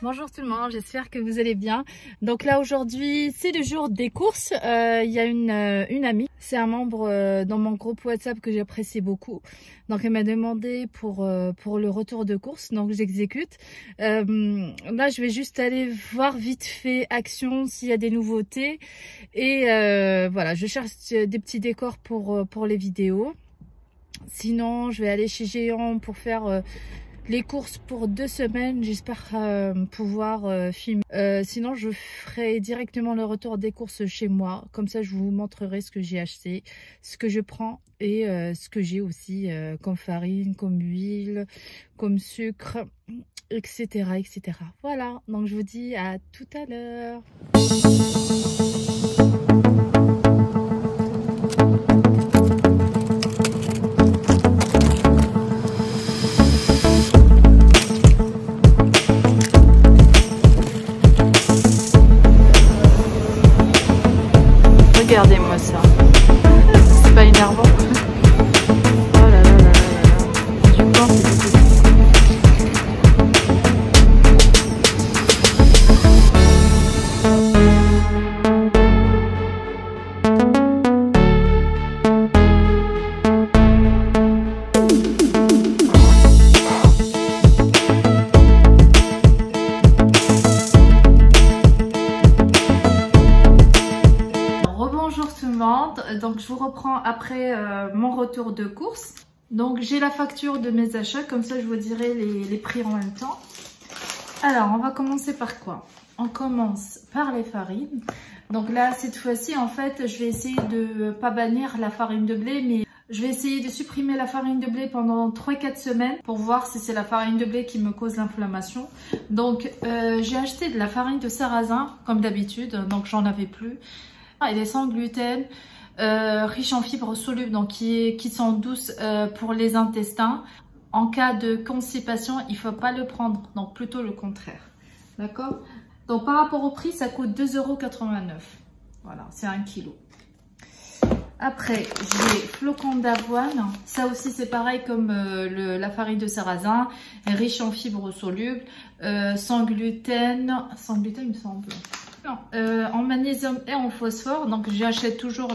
Bonjour tout le monde, j'espère que vous allez bien. Donc là aujourd'hui c'est le jour des courses. Il y a une amie, c'est un membre dans mon groupe WhatsApp que j'apprécie beaucoup. Donc elle m'a demandé pour le retour de course, donc j'exécute. Là je vais juste aller voir vite fait Action s'il y a des nouveautés. Et voilà, je cherche des petits décors pour les vidéos. Sinon je vais aller chez Géant pour faire les courses pour 2 semaines. J'espère pouvoir filmer. Sinon je ferai directement le retour des courses chez moi, comme ça je vous montrerai ce que j'ai acheté, ce que je prends et ce que j'ai aussi comme farine, comme huile, comme sucre, etc, etc. Voilà, donc je vous dis à tout à l'heure. Regardez-moi ça. C'est pas énervant? Oh là là là là là. Du pain, c'est du Donc je vous reprends après mon retour de course. Donc j'ai la facture de mes achats, comme ça je vous dirai les prix en même temps. Alors on va commencer par quoi? On commence par les farines. Donc là cette fois-ci en fait je vais essayer de pas bannir la farine de blé, mais je vais essayer de supprimer la farine de blé pendant 3-4 semaines pour voir si c'est la farine de blé qui me cause l'inflammation. Donc j'ai acheté de la farine de sarrasin comme d'habitude, donc j'en avais plus. Elle est sans gluten, riche en fibres solubles, donc qui sont douces pour les intestins. En cas de constipation, il ne faut pas le prendre, donc plutôt le contraire. D'accord? Donc par rapport au prix, ça coûte 2,89 €. Voilà, c'est 1 kg. Après, j'ai flocons d'avoine. Ça aussi, c'est pareil comme la farine de sarrasin, riche en fibres solubles, sans gluten. Sans gluten, il me semble. En magnésium et en phosphore. Donc j'achète toujours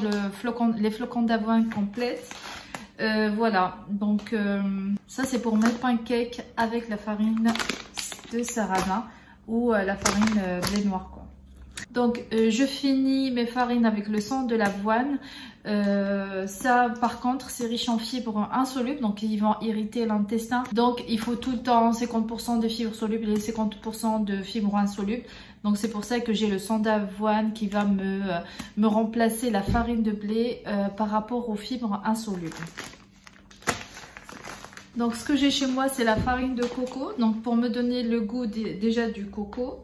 les flocons d'avoine complètes. Voilà, donc ça c'est pour mes pancakes avec la farine de sarrasin ou la farine blé noir quoi. Donc je finis mes farines avec le sang de l'avoine. Ça par contre c'est riche en fibres insolubles, donc ils vont irriter l'intestin. Donc il faut tout le temps 50% de fibres solubles et 50% de fibres insolubles. Donc c'est pour ça que j'ai le sang d'avoine qui va me remplacer la farine de blé par rapport aux fibres insolubles. Donc ce que j'ai chez moi c'est la farine de coco. Donc pour me donner le goût déjà du coco.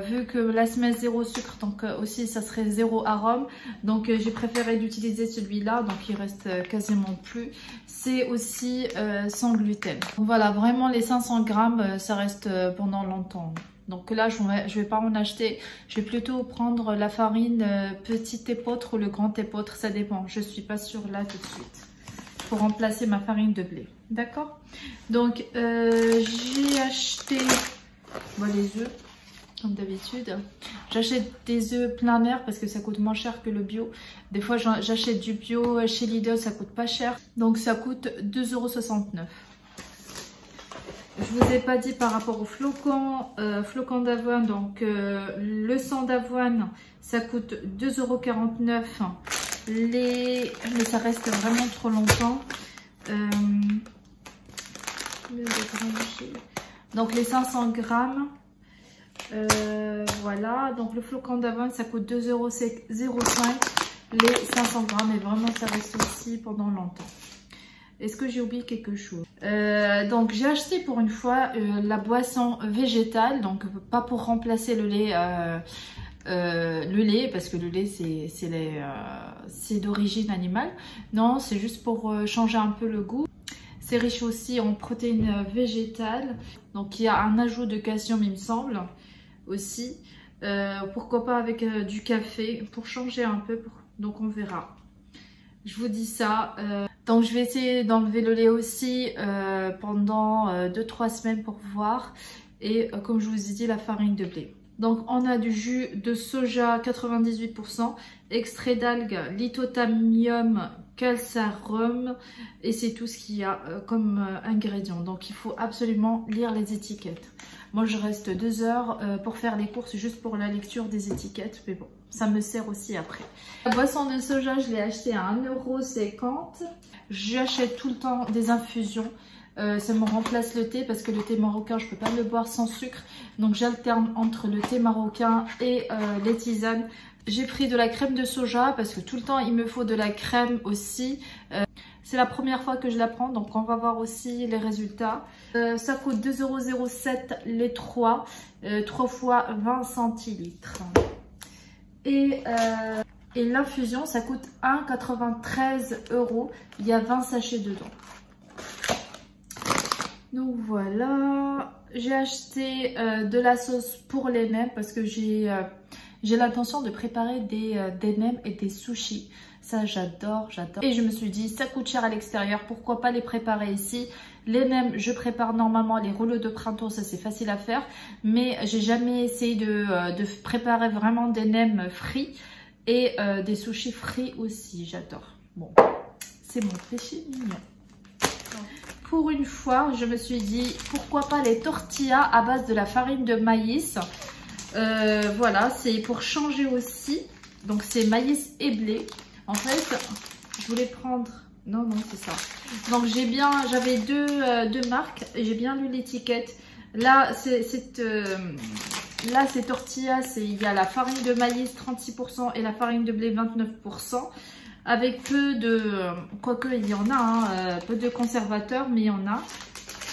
Vu que la semelle 0 sucre, donc aussi ça serait 0 arôme, donc j'ai préféré d'utiliser celui-là, donc il reste quasiment plus. C'est aussi sans gluten. Donc voilà, vraiment les 500 grammes ça reste pendant longtemps. Donc là je vais pas en acheter, je vais plutôt prendre la farine petite épeautre ou le grand épeautre, ça dépend, je suis pas sûre là tout de suite, pour remplacer ma farine de blé. D'accord? Donc j'ai acheté les œufs. Comme d'habitude, j'achète des œufs plein air parce que ça coûte moins cher que le bio. Des fois j'achète du bio chez Lidl, ça coûte pas cher, donc ça coûte 2,69 €. Je vous ai pas dit par rapport aux flocons d'avoine. Donc le sang d'avoine ça coûte 2,49 €. Mais ça reste vraiment trop longtemps. Donc les 500 grammes. Voilà, donc le flocon d'avoine ça coûte 2,05 €. Les 500 grammes et vraiment ça reste aussi pendant longtemps. Est-ce que j'ai oublié quelque chose? Donc j'ai acheté pour une fois la boisson végétale, donc pas pour remplacer le lait, parce que le lait c'est d'origine animale. Non, c'est juste pour changer un peu le goût. C'est riche aussi en protéines végétales, donc il y a un ajout de calcium il me semble aussi. Pourquoi pas avec du café pour changer un peu, donc on verra. Je vous dis ça. Donc je vais essayer d'enlever le lait aussi pendant 2-3 semaines pour voir. et comme je vous ai dit, la farine de blé. Donc on a du jus de soja 98%, extrait d'algues, lithothamnium, calcareum, et c'est tout ce qu'il y a comme ingrédients. Donc il faut absolument lire les étiquettes. Moi je reste 2 heures pour faire les courses juste pour la lecture des étiquettes, mais bon, ça me sert aussi après. La boisson de soja, je l'ai acheté à 1,50 €. J'achète tout le temps des infusions. Ça me remplace le thé parce que le thé marocain, je peux pas le boire sans sucre. Donc j'alterne entre le thé marocain et les tisanes. J'ai pris de la crème de soja parce que tout le temps il me faut de la crème aussi. C'est la première fois que je la prends, donc on va voir aussi les résultats. Ça coûte 2,07 € les 3 fois 20 centilitres. Et l'infusion, ça coûte 1,93 €. Il y a 20 sachets dedans. Donc voilà, j'ai acheté de la sauce pour les nems parce que j'ai l'intention de préparer des nems et des sushis. Ça, j'adore, j'adore. Et je me suis dit, ça coûte cher à l'extérieur, pourquoi pas les préparer ici. Les nems, je prépare normalement les rouleaux de printemps, ça c'est facile à faire. Mais j'ai jamais essayé de préparer vraiment des nems frits et des sushis frits aussi, j'adore. Bon, c'est mon péché mignon. Pour une fois, je me suis dit, pourquoi pas les tortillas à base de la farine de maïs. Voilà, c'est pour changer aussi. Donc c'est maïs et blé. En fait, je voulais prendre... Non, c'est ça. Donc j'avais deux marques. J'ai bien lu l'étiquette. Là, ces tortillas, il y a la farine de maïs 36% et la farine de blé 29%. Avec peu de... Quoique, il y en a, hein, peu de conservateurs, mais il y en a.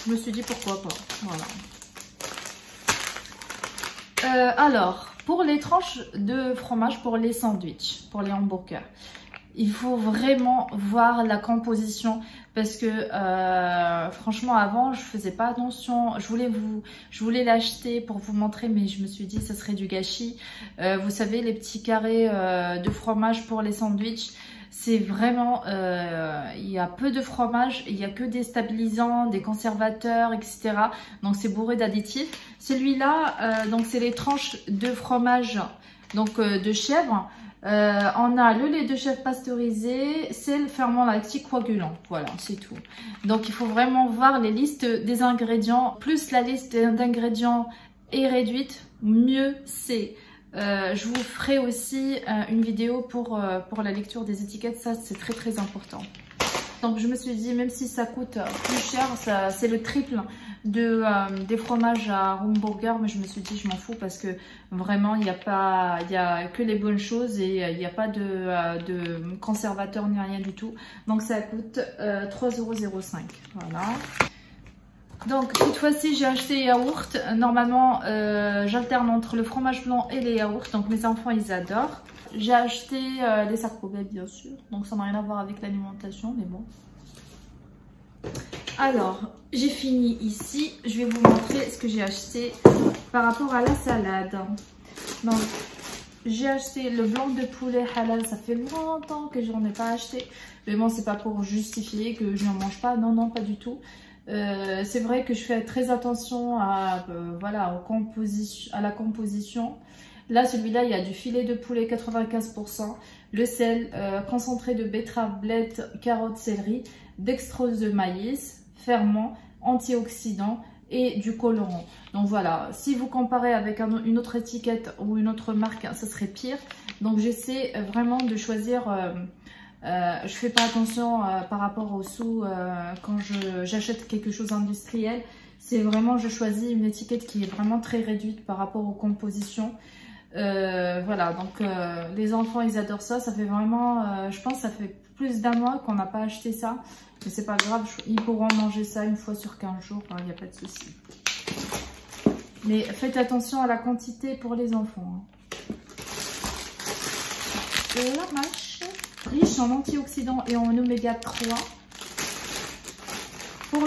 Je me suis dit pourquoi pas. Voilà. Alors, pour les tranches de fromage, pour les sandwichs, pour les hamburgers, il faut vraiment voir la composition. Parce que franchement, avant, je faisais pas attention. Je voulais l'acheter pour vous montrer, mais je me suis dit ça serait du gâchis. Vous savez, les petits carrés de fromage pour les sandwichs. C'est vraiment, il y a peu de fromage, il n'y a que des stabilisants, des conservateurs, etc. Donc c'est bourré d'additifs. Celui-là, donc c'est les tranches de fromage, donc de chèvre. On a le lait de chèvre pasteurisé, sel, ferment lactique, coagulant. Voilà, c'est tout. Donc il faut vraiment voir les listes des ingrédients. Plus la liste d'ingrédients est réduite, mieux c'est. Je vous ferai aussi une vidéo pour la lecture des étiquettes, ça c'est très très important. Donc je me suis dit, même si ça coûte plus cher, c'est le triple des fromages à hamburger, mais je me suis dit je m'en fous parce que vraiment il y a que les bonnes choses et il n'y a pas de conservateur ni rien du tout. Donc ça coûte 3,05 €. Voilà. Donc cette fois-ci j'ai acheté yaourt. Normalement j'alterne entre le fromage blanc et les yaourts. Donc mes enfants ils adorent. J'ai acheté les sacs poubelles bien sûr. Donc ça n'a rien à voir avec l'alimentation mais bon. Alors j'ai fini ici. Je vais vous montrer ce que j'ai acheté par rapport à la salade. Donc j'ai acheté le blanc de poulet halal. Ça fait longtemps que je n'en ai pas acheté. Mais bon c'est pas pour justifier que je n'en mange pas. Non non pas du tout. C'est vrai que je fais très attention à, voilà, à la composition. Là, celui-là, il y a du filet de poulet 95%, le sel, concentré de betterave, blette, carotte, céleri, dextrose de maïs, ferment, antioxydant et du colorant. Donc voilà, si vous comparez avec une autre étiquette ou une autre marque, ça serait pire. Donc j'essaie vraiment de choisir... je fais pas attention par rapport aux sous quand j'achète quelque chose industriel. C'est vraiment, je choisis une étiquette qui est vraiment très réduite par rapport aux compositions. Voilà, donc les enfants ils adorent ça. Ça fait vraiment, je pense que ça fait plus d'1 mois qu'on n'a pas acheté ça. Mais c'est pas grave, ils pourront manger ça une fois sur 15 jours, il n'y a pas de souci. Mais faites attention à la quantité pour les enfants. La mâche. Riche en antioxydants et en oméga 3. Pour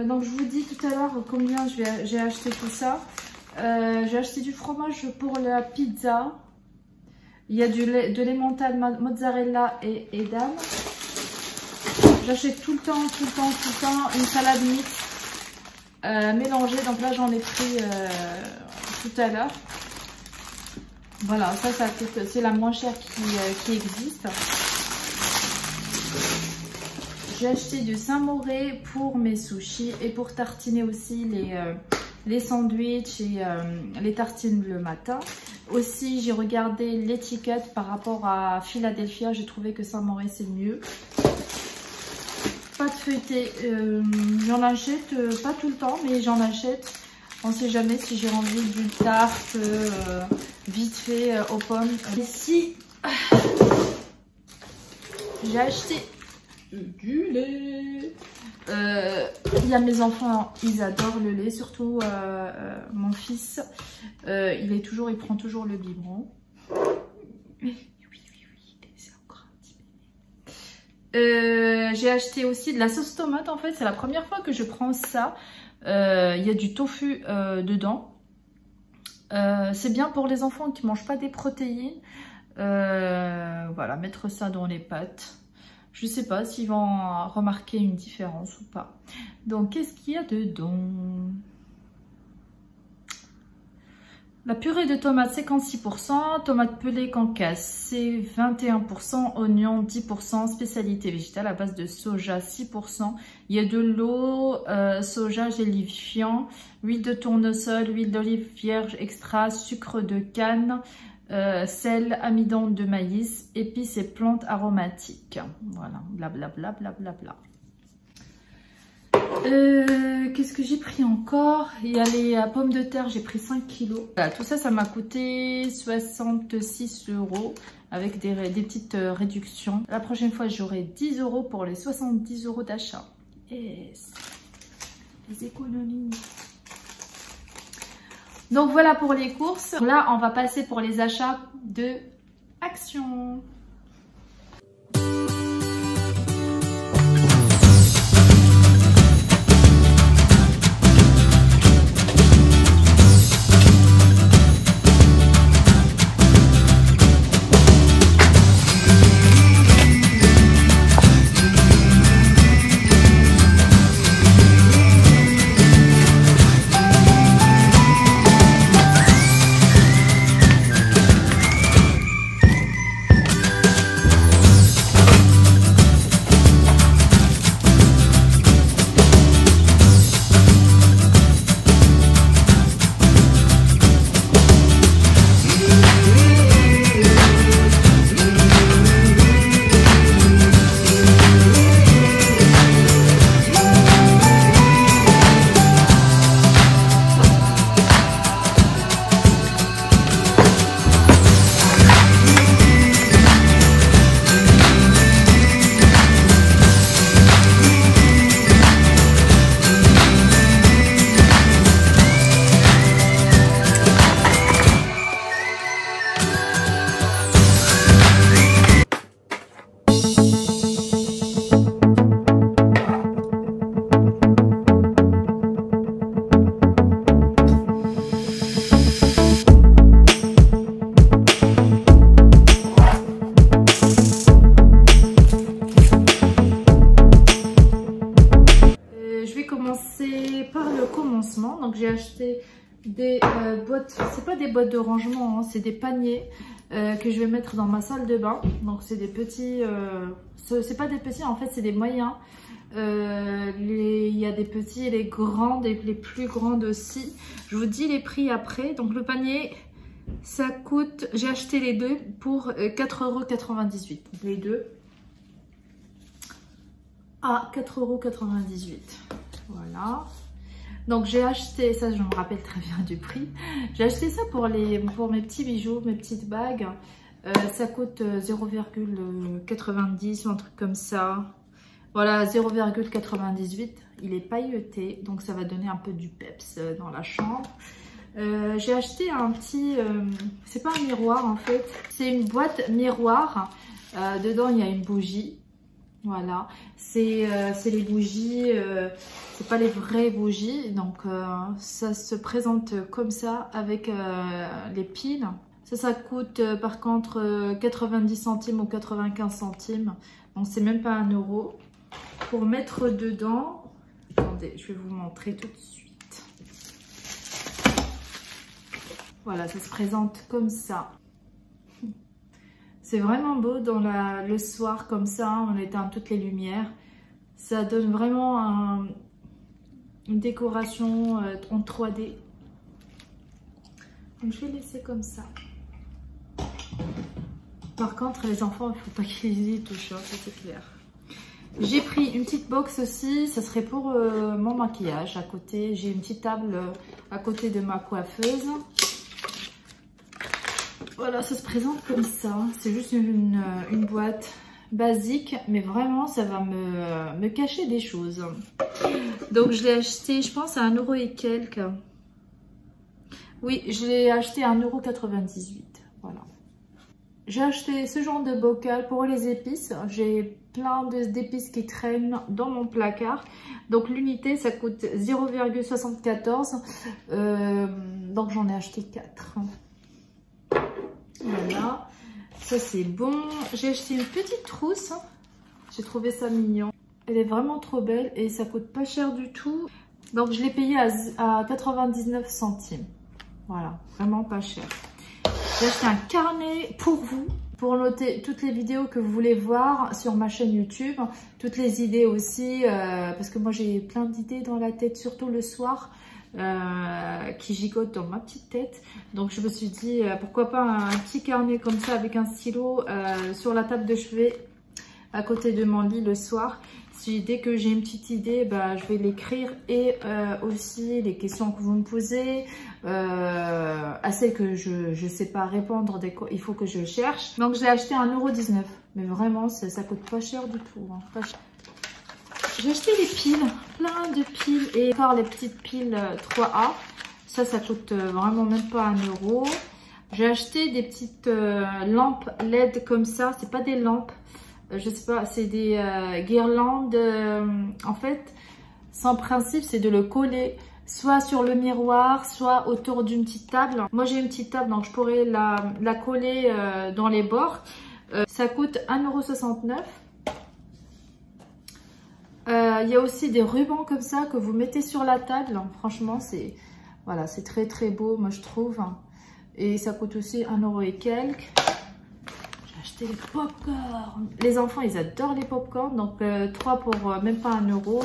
donc je vous dis tout à l'heure combien j'ai acheté tout ça. J'ai acheté du fromage pour la pizza. Il y a de l'emmental, mozzarella et edam. J'achète tout le temps une salade mixte. mélangé. Donc là j'en ai pris tout à l'heure. Voilà, ça coûte, c'est la moins chère qui existe. J'ai acheté du Saint-Moré pour mes sushis et pour tartiner aussi les sandwichs et les tartines le matin. Aussi, j'ai regardé l'étiquette par rapport à Philadelphia. J'ai trouvé que Saint-Moré c'est mieux. Pâte feuilletée, j'en achète pas tout le temps, mais j'en achète. On sait jamais si j'ai envie d'une tarte vite fait aux pommes. Ici, j'ai acheté du lait. Il y a mes enfants, ils adorent le lait, surtout mon fils. Il prend toujours le biberon. Oui, c'est encore un petit bébé. J'ai acheté aussi de la sauce tomate. En fait, c'est la première fois que je prends ça. Il y a du tofu dedans. C'est bien pour les enfants qui ne mangent pas des protéines. Voilà, mettre ça dans les pâtes. Je ne sais pas s'ils vont remarquer une différence ou pas. Donc, qu'est-ce qu'il y a dedans? La purée de tomates, 56%. Tomates pelées concasse, c'est 21%. Oignons, 10%. Spécialité végétale à base de soja, 6%. Il y a de l'eau, soja gélifiant, huile de tournesol, huile d'olive vierge extra, sucre de canne, sel, amidon de maïs, épices et plantes aromatiques. Voilà, blablabla, blablabla. Qu'est-ce que j'ai pris encore? Il y a les pommes de terre, j'ai pris 5 kilos. Voilà, tout ça, ça m'a coûté 66 € avec des petites réductions. La prochaine fois, j'aurai 10 € pour les 70 € d'achat. Et les économies. Donc voilà pour les courses. Là, on va passer pour les achats de Action. Donc j'ai acheté des boîtes, c'est pas des boîtes de rangement, hein, c'est des paniers que je vais mettre dans ma salle de bain. Donc c'est des petits, c'est pas des petits en fait, c'est des moyens. Il y a des petits et les grandes et les plus grandes aussi. Je vous dis les prix après. Donc le panier, ça coûte, j'ai acheté les deux pour 4,98 €. Les deux à 4,98 €. Voilà. Donc j'ai acheté, ça je me rappelle très bien du prix. J'ai acheté ça pour mes petits bijoux, mes petites bagues. Ça coûte 0,90 ou un truc comme ça. Voilà, 0,98. Il est pailleté, donc ça va donner un peu du peps dans la chambre. J'ai acheté un petit, c'est pas un miroir en fait, c'est une boîte miroir. Dedans il y a une bougie. Voilà, c'est les bougies, c'est pas les vraies bougies, donc ça se présente comme ça avec les piles. Ça coûte par contre 90 centimes ou 95 centimes, donc c'est même pas 1 €. Pour mettre dedans, attendez, je vais vous montrer tout de suite. Voilà, ça se présente comme ça. C'est vraiment beau dans le soir comme ça, on éteint toutes les lumières. Ça donne vraiment une décoration en 3D. Donc je vais laisser comme ça. Par contre, les enfants, il ne faut pas qu'ils y touchent, hein, ça c'est clair. J'ai pris une petite box aussi, ça serait pour mon maquillage à côté. J'ai une petite table à côté de ma coiffeuse. Voilà, ça se présente comme ça. C'est juste une boîte basique, mais vraiment, ça va me cacher des choses. Donc, je l'ai acheté, je pense, à 1 € et quelques. Oui, je l'ai acheté à 1,98 €. Voilà. J'ai acheté ce genre de bocal pour les épices. J'ai plein d'épices qui traînent dans mon placard. Donc, l'unité, ça coûte 0,74 €. Donc, j'en ai acheté 4. Voilà, ça c'est bon. J'ai acheté une petite trousse, j'ai trouvé ça mignon. Elle est vraiment trop belle et ça coûte pas cher du tout. Donc je l'ai payé à 99 centimes. Voilà, vraiment pas cher. J'ai acheté un carnet pour vous, pour noter toutes les vidéos que vous voulez voir sur ma chaîne YouTube. Toutes les idées aussi, parce que moi j'ai plein d'idées dans la tête, surtout le soir. Qui gigote dans ma petite tête. Donc je me suis dit pourquoi pas un petit carnet comme ça avec un stylo sur la table de chevet à côté de mon lit le soir. Dès que j'ai une petite idée, je vais l'écrire et aussi les questions que vous me posez, à celles que je ne sais pas répondre, il faut que je cherche. Donc je l'ai acheté à 1,19 €, mais vraiment ça coûte pas cher du tout, hein, pas cher. J'ai acheté des piles, plein de piles et encore les petites piles 3A. Ça coûte vraiment même pas 1 €. J'ai acheté des petites lampes LED comme ça. C'est pas des lampes, je sais pas, c'est des guirlandes. En fait, son principe, c'est de le coller soit sur le miroir, soit autour d'une petite table. Moi, j'ai une petite table, donc je pourrais la coller dans les bords. Ça coûte 1,69 €. Il y a aussi des rubans comme ça que vous mettez sur la table. Franchement, c'est voilà, c'est très très beau, moi je trouve. Et ça coûte aussi 1 € et quelques. J'ai acheté les pop-corn. Les enfants, ils adorent les pop-corn. Donc 3 pour même pas 1 €.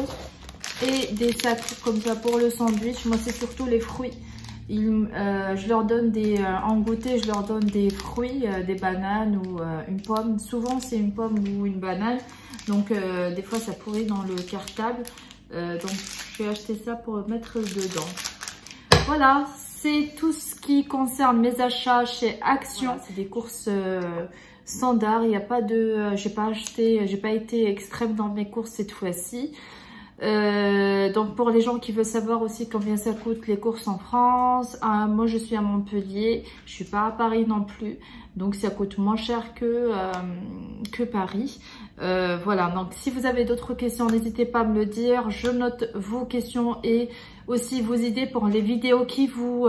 Et des sacs comme ça pour le sandwich. Moi, c'est surtout les fruits. Je leur donne en goûter, je leur donne des fruits, des bananes ou une pomme. Souvent, c'est une pomme ou une banane. Donc, des fois, ça pourrit dans le cartable. Donc, je vais acheter ça pour mettre dedans. Voilà, c'est tout ce qui concerne mes achats chez Action. Voilà, c'est des courses standards. Il n'y a pas de... j'ai pas été extrême dans mes courses cette fois-ci. Donc pour les gens qui veulent savoir aussi combien ça coûte les courses en France, moi je suis à Montpellier, je suis pas à Paris non plus, donc ça coûte moins cher que Paris. Voilà, donc si vous avez d'autres questions, n'hésitez pas à me le dire, je note vos questions et aussi vos idées pour les vidéos qui vous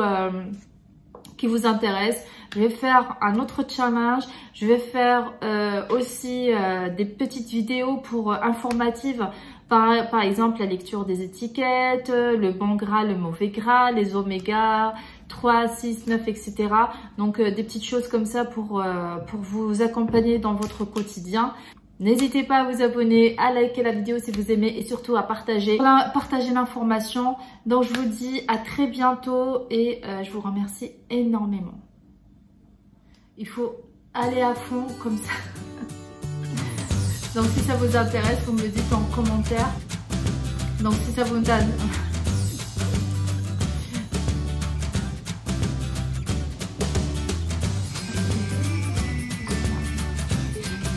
intéressent. Je vais faire un autre challenge, je vais faire aussi des petites vidéos informatives. Par exemple, la lecture des étiquettes, le bon gras, le mauvais gras, les oméga 3, 6, 9, etc. Donc, des petites choses comme ça pour vous accompagner dans votre quotidien. N'hésitez pas à vous abonner, à liker la vidéo si vous aimez et surtout à partager l'information. Donc, je vous dis à très bientôt et je vous remercie énormément. Il faut aller à fond comme ça. Donc si ça vous intéresse, vous me le dites en commentaire. Donc si ça vous donne...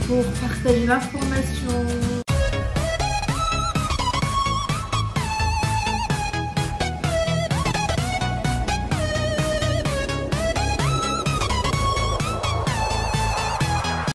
Pour partager l'information.